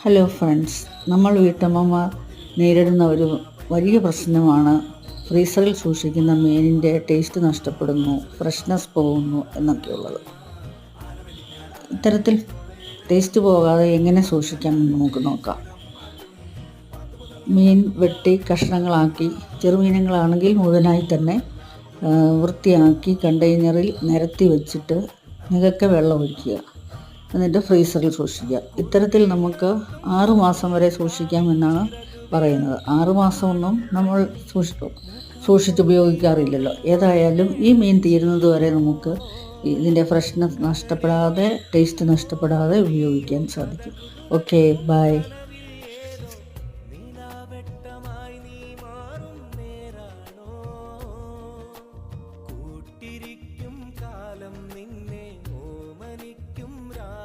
Hello friends, നമ്മൾ വീട്ടമ്മമാർ നേരിടുന്ന ഒരു വലിയ പ്രശ്നമാണ് ഫ്രീസറിൽ സൂക്ഷിക്കുന്ന മീനിൻ്റെ ടേസ്റ്റ് നഷ്ടപ്പെടുന്നു, ഫ്രഷ്നെസ് പോകുന്നു എന്നൊക്കെയുള്ളത്. ഇത്തരത്തിൽ ടേസ്റ്റ് പോകാതെ എങ്ങനെ സൂക്ഷിക്കാമെന്ന് നമുക്ക് നോക്കാം. മീൻ വെട്ടി കഷ്ണങ്ങളാക്കി, ചെറുമീനുകളാണെങ്കിൽ മുഴുവനായി തന്നെ വൃത്തിയാക്കി കണ്ടെയ്നറിൽ നിരത്തി വെച്ചിട്ട് നികക്കെ വെള്ളം ഒഴിക്കുക. എന്നിട്ട് ഫ്രീസറിൽ സൂക്ഷിക്കുക. ഇത്തരത്തിൽ നമുക്ക് 6 മാസം വരെ സൂക്ഷിക്കാമെന്നാണ് പറയുന്നത്. 6 മാസമൊന്നും നമ്മൾ സൂക്ഷിച്ചുപയോഗിക്കാറില്ലല്ലോ. ഏതായാലും ഈ മീൻ തീരുന്നത് വരെ നമുക്ക് ഇതിൻ്റെ ഫ്രഷ്നെസ് നഷ്ടപ്പെടാതെ, ടേസ്റ്റ് നഷ്ടപ്പെടാതെ ഉപയോഗിക്കാൻ സാധിക്കും. Okay, by.